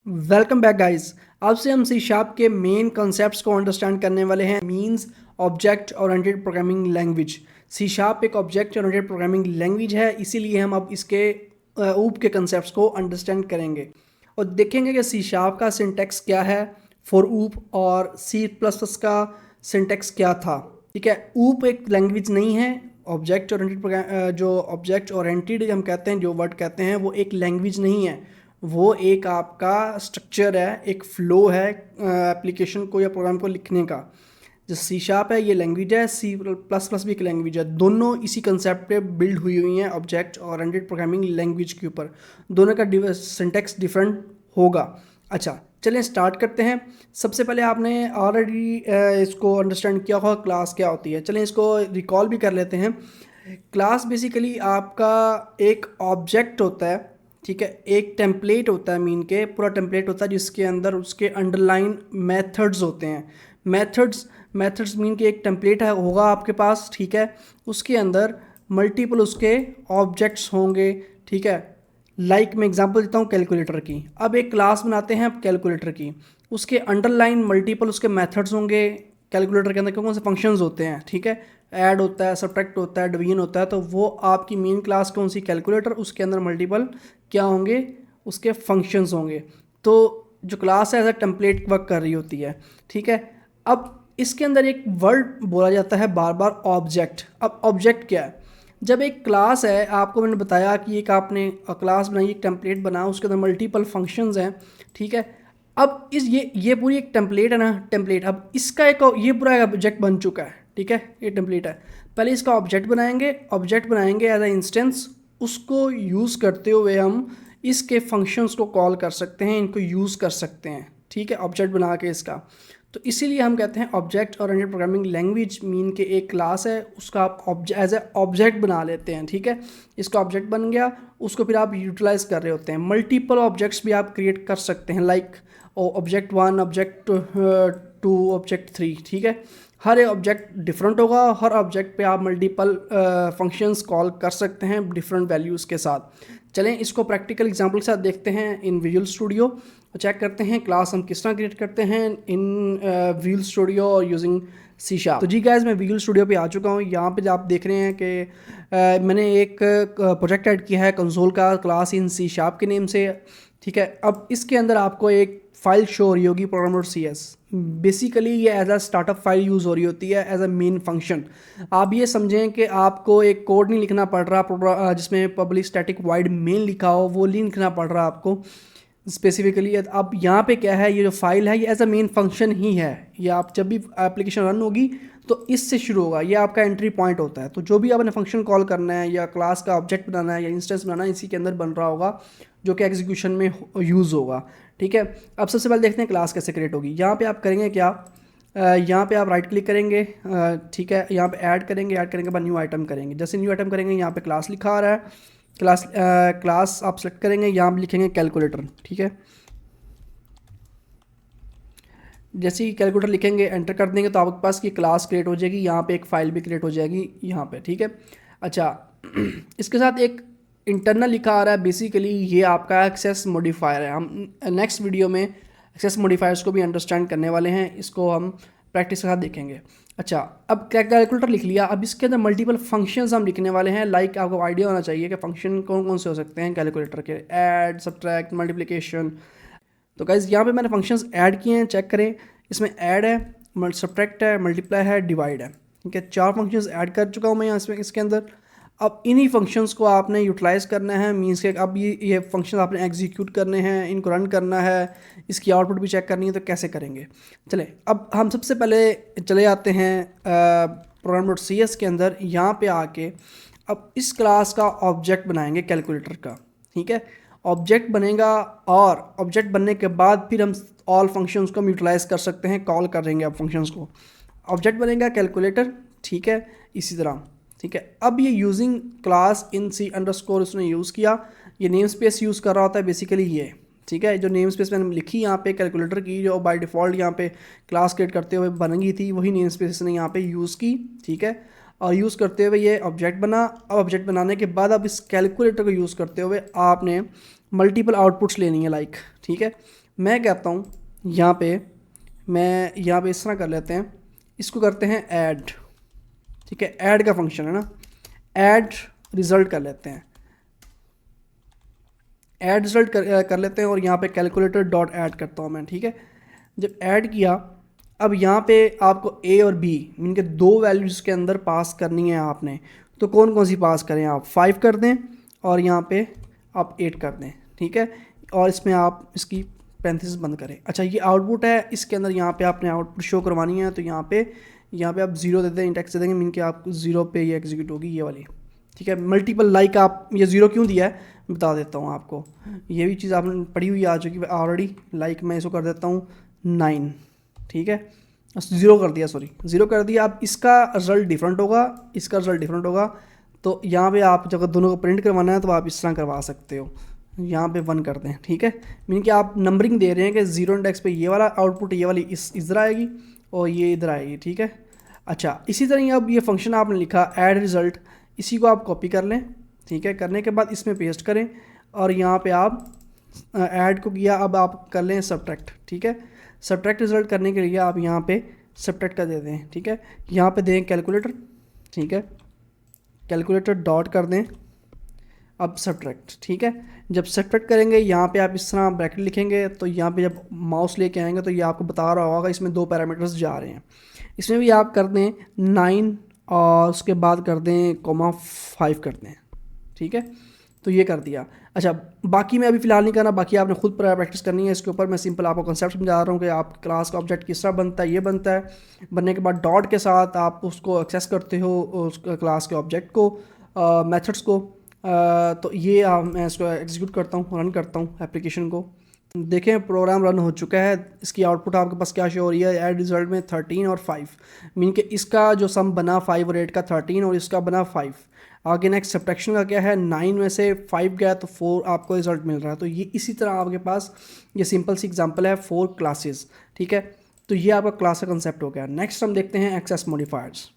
Welcome back guys. अब से हम सी शार्प के मेन कॉन्सेप्ट्स को अंडरस्टैंड करने वाले हैं। Means object oriented programming language. C sharp एक ऑब्जेक्ट ओरिएंटेड प्रोग्रामिंग लैंग्वेज है, इसीलिए हम अब इसके ऊप के कॉन्सेप्ट्स को अंडरस्टैंड करेंगे और देखेंगे कि सी शार्प का सिंटैक्स क्या है फॉर ऊप और सी प्लस प्लस का सिंटैक्स क्या था। ठीक है, ऊप एक लैंग्वेज नहीं है। ऑब्जेक्ट ओरिएंटेड प्रोग्राम जो ऑब्जेक्ट ओरिएंटेड हम कहते हैं, जो वर्ड कहते हैं, वो एक लैंग्वेज नहीं है, वो एक आपका स्ट्रक्चर है, एक फ़्लो है एप्लीकेशन को या प्रोग्राम को लिखने का। जो सी शार्प है ये लैंग्वेज है, सी प्लस प्लस भी एक लैंग्वेज है। दोनों इसी कंसेप्ट पे बिल्ड हुई हुई हैं, ऑब्जेक्ट ओरिएंटेड प्रोग्रामिंग लैंग्वेज के ऊपर। दोनों का सिंटैक्स डिफरेंट होगा। अच्छा, चलें स्टार्ट करते हैं। सबसे पहले आपने ऑलरेडी इसको अंडरस्टैंड किया होगा क्लास क्या होती है। चलें इसको रिकॉल भी कर लेते हैं। क्लास बेसिकली आपका एक ऑब्जेक्ट होता है, ठीक है, एक टेम्पलेट होता है, मीन के पूरा टेम्पलेट होता है जिसके अंदर उसके अंडरलाइन मेथड्स होते हैं। मेथड्स मीन के एक टेम्पलेट है होगा आपके पास, ठीक है, उसके अंदर मल्टीपल उसके ऑब्जेक्ट्स होंगे। ठीक है, लाइक मैं एग्जांपल देता हूँ कैलकुलेटर की। अब एक क्लास बनाते हैं आप कैलकुलेटर की, उसके अंडरलाइन मल्टीपल उसके मेथड्स होंगे। कैलकुलेटर के अंदर कौन से फंक्शंस होते हैं, ठीक है, ऐड होता है, सब्ट्रैक्ट होता है, डिवीजन होता है, तो वो आपकी मेन क्लास कौन सी कैलकुलेटर, उसके अंदर मल्टीपल क्या होंगे, उसके फंक्शंस होंगे। तो जो क्लास है एज अ टेम्पलेट वर्क कर रही होती है। ठीक है, अब इसके अंदर एक वर्ड बोला जाता है बार बार, ऑब्जेक्ट। अब ऑब्जेक्ट क्या है? जब एक क्लास है, आपको मैंने बताया कि एक आपने क्लास बनाई, एक टेम्पलेट बना, उसके अंदर मल्टीपल फंक्शंस हैं। ठीक है, अब इस ये पूरी एक टेम्पलेट है ना, टेम्पलेट। अब इसका एक ये पूरा एक ऑब्जेक्ट बन चुका है। ठीक है, ये टेम्पलेट है। पहले इसका ऑब्जेक्ट बनाएंगे एज अ इंस्टेंस। उसको यूज़ करते हुए हम इसके फंक्शंस को कॉल कर सकते हैं, इनको यूज़ कर सकते हैं। ठीक है, ऑब्जेक्ट बना के इसका। तो इसीलिए हम कहते हैं object oriented programming language mean के एक क्लास है, उसका आप एज ए ऑब्जेक्ट बना लेते हैं। ठीक है, इसका ऑब्जेक्ट बन गया, उसको फिर आप यूटिलाइज कर रहे होते हैं। मल्टीपल ऑब्जेक्ट्स भी आप क्रिएट कर सकते हैं, लाइक ऑब्जेक्ट 1, ऑब्जेक्ट 2, ऑब्जेक्ट 3। ठीक है, हर एक ऑब्जेक्ट डिफरेंट होगा, हर ऑब्जेक्ट पे आप मल्टीपल फंक्शंस कॉल कर सकते हैं डिफरेंट वैल्यूज़ के साथ। चलें इसको प्रैक्टिकल एग्जांपल के साथ देखते हैं इन विजुअल स्टूडियो। चेक करते हैं क्लास हम किस तरह क्रिएट करते हैं इन विजुअल स्टूडियो और यूजिंग सी शार्प। तो जी गाइस, मैं विजुअल स्टूडियो पे आ चुका हूँ। यहाँ पे आप देख रहे हैं कि मैंने एक प्रोजेक्ट ऐड किया है कंसोल का, क्लास इन सी शार्प के नेम से। ठीक है, अब इसके अंदर आपको एक फाइल शो हो रही होगी, program.cs। बेसिकली ये as a startup file use हो रही होती है एज अ मेन फंक्शन। आप ये समझें कि आपको एक कोड नहीं लिखना पड़ रहा जिसमें पब्लिक स्टैटिक वाइड मेन लिखा हो, वो नहीं लिखना पड़ रहा आपको स्पेसिफिकली। अब यहाँ पे क्या है, ये जो फाइल है ये एज अ मेन फंक्शन ही है। ये आप जब भी एप्लीकेशन रन होगी तो इससे शुरू होगा, ये आपका एंट्री पॉइंट होता है। तो जो भी आपने फंक्शन कॉल करना है या क्लास का ऑब्जेक्ट बनाना है या इंस्टेंस बनाना है, इसी के अंदर बन रहा होगा, जो कि एग्जीक्यूशन में यूज़ होगा। ठीक है, अब सबसे पहले देखते हैं क्लास कैसे क्रिएट होगी। यहाँ पे आप करेंगे क्या, यहाँ पे आप राइट क्लिक करेंगे, ठीक है, यहाँ पे ऐड करेंगे के बाद न्यू आइटम करेंगे। जैसे न्यू आइटम करेंगे, यहाँ पे क्लास लिखा आ रहा है, क्लास आप सेलेक्ट करेंगे, यहाँ पे लिखेंगे कैलकुलेटर। ठीक है, जैसे ही कैलकुलेटर लिखेंगे, एंटर कर देंगे, तो आपके पास की क्लास क्रिएट हो जाएगी। यहाँ पे एक फ़ाइल भी क्रिएट हो जाएगी यहाँ पे। ठीक है, अच्छा इसके साथ एक इंटरनल लिखा आ रहा है, बेसिकली ये आपका एक्सेस मॉडिफायर है। हम नेक्स्ट वीडियो में एक्सेस मॉडिफायर्स को भी अंडरस्टैंड करने वाले हैं, इसको हम प्रैक्टिस के साथ देखेंगे। अच्छा, अब कैलकुलेटर लिख लिया, अब इसके अंदर मल्टीपल फंक्शंस हम लिखने वाले हैं। लाइक आपको आइडिया होना चाहिए कि फंक्शन कौन कौन से हो सकते हैं कैलकुलेटर के, ऐड, सब्ट्रैक्ट, मल्टीप्लिकेशन। तो गाइज़ यहाँ पे मैंने फंक्शंस ऐड किए हैं, चेक करें। इसमें ऐड है, सब्ट्रैक्ट है, मल्टीप्लाई है, डिवाइड है। ठीक है, 4 फंक्शंस ऐड कर चुका हूँ मैं यहाँ इसमें इसके अंदर। अब इन्हीं फंक्शंस को आपने यूटिलाइज करना है, मीन्स के अब ये फंक्शन आपने एग्जीक्यूट करने हैं, इनको रन करना है, इसकी आउटपुट भी चेक करनी है। तो कैसे करेंगे, चले अब हम सबसे पहले चले जाते हैं program.cs के अंदर। यहाँ पे आके अब इस क्लास का ऑब्जेक्ट बनाएंगे कैलकुलेटर का। ठीक है, ऑब्जेक्ट बनेगा और ऑब्जेक्ट बनने के बाद फिर हम ऑल फंक्शंस को यूटिलाइज कर सकते हैं, कॉल करेंगे अब फंक्शंस को। ऑब्जेक्ट बनेगा कैलकुलेटर, ठीक है, इसी तरह। ठीक है, अब ये using class in C underscore उसने यूज़ किया, ये नेम स्पेस यूज़ कर रहा होता है बेसिकली ये। ठीक है, जो नेम स्पेस मैंने लिखी यहाँ पे कैलकुलेटर की, जो बाय डिफ़ॉल्ट यहाँ पे क्लास क्रिएट करते हुए बन गई थी, वही नेम स्पेस ने यहाँ पे यूज़ की। ठीक है, और यूज़ करते हुए ये ऑब्जेक्ट बना। अब ऑब्जेक्ट बनाने के बाद अब इस कैलकुलेटर को यूज़ करते हुए आपने मल्टीपल आउटपुट्स लेनी है लाइक, ठीक है। मैं कहता हूँ यहाँ पे, मैं यहाँ पे इस तरह कर लेते हैं, इसको करते हैं ऐड, ठीक है, ऐड का फंक्शन है ना, ऐड रिज़ल्ट कर लेते हैं, ऐड रिज़ल्ट कर लेते हैं और यहाँ पे कैलकुलेटर डॉट ऐड करता हूँ मैं, ठीक है। जब ऐड किया, अब यहाँ पे आपको ए और बी मीन के दो वैल्यूज़ के अंदर पास करनी है आपने, तो कौन कौन सी पास करें आप, 5 कर दें और यहाँ पे आप 8 कर दें, ठीक है। और इसमें आप इसकी पैंतीस बंद करें। अच्छा, ये आउटपुट है, इसके अंदर यहाँ पे आपने आउटपुट शो करवानी है, तो यहाँ पे आप 0 दे दें, इंडेक्स दे देंगे, मीन के आप 0 पे ये एग्जीक्यूट होगी ये वाली, ठीक है। मल्टीपल लाइक आप ये 0 क्यों दिया है बता देता हूँ आपको, ये भी चीज़ आपने पढ़ी हुई आ चुकी है ऑलरेडी। लाइक मैं इसको कर देता हूँ 9, ठीक है, 0 कर दिया, सॉरी 0 कर दिया। अब इसका रिजल्ट डिफरेंट होगा, इसका रिजल्ट डिफरेंट होगा, तो यहाँ पे आप जब दोनों को प्रिंट करवाना है तो आप इस तरह करवा सकते हो, यहाँ पे 1 कर दें, ठीक है। मीन कि आप नंबरिंग दे रहे हैं कि 0 इंडेक्स पे ये वाला आउटपुट, ये वाली इधर आएगी और ये इधर आएगी, ठीक है। अच्छा, इसी तरह अब ये फंक्शन आपने लिखा ऐड रिज़ल्ट, इसी को आप कॉपी कर लें, ठीक है। करने के बाद इसमें पेस्ट करें और यहाँ पे आप ऐड को किया, अब आप कर लें सब्ट्रैक्ट, ठीक है। सब्ट्रैक्ट रिज़ल्ट करने के लिए आप यहाँ पे सब्ट्रैक्ट कर देते हैं, ठीक है। यहाँ पे दें कैलकुलेटर, ठीक है, कैलकुलेटर डॉट कर दें अब सब्ट्रैक्ट, ठीक है। जब सब्ट्रैक्ट करेंगे यहाँ पे आप इस तरह ब्रैकेट लिखेंगे, तो यहाँ पे जब माउस लेके आएंगे तो ये आपको बता रहा होगा इसमें 2 पैरामीटर्स जा रहे हैं। इसमें भी आप कर दें 9 और उसके बाद कर दें कोमा 5 कर दें, ठीक है। तो ये कर दिया। अच्छा, बाकी मैं अभी फ़िलहाल नहीं करना, बाकी आपने खुद प्रैक्टिस करनी है इसके ऊपर। मैं सिंपल आपको कंसेप्ट समझा रहा हूँ कि आप क्लास का ऑब्जेक्ट किस तरह बनता है, ये बनता है। बनने के बाद डॉट के साथ आप उसको एक्सेस करते हो उस क्लास के ऑब्जेक्ट को, मेथड्स को। तो ये मैं इसको एग्जीक्यूट करता हूँ, रन करता हूँ एप्लीकेशन को। देखें प्रोग्राम रन हो चुका है। इसकी आउटपुट आपके पास क्या शो हो रही है, ऐड रिजल्ट में 13 और 5, मीन कि इसका जो सम बना 5 और 8 का 13 और इसका बना 5। आगे नेक्स्ट सब्ट्रैक्शन का क्या है, 9 में से 5 गया तो 4 आपको रिजल्ट मिल रहा है। तो ये इसी तरह आपके पास ये सिंपल सी एग्जांपल है 4 क्लासेस, ठीक है। तो ये आपका क्लास का कंसेप्ट हो गया। नेक्स्ट हम देखते हैं एक्सेस मॉडिफायर्स।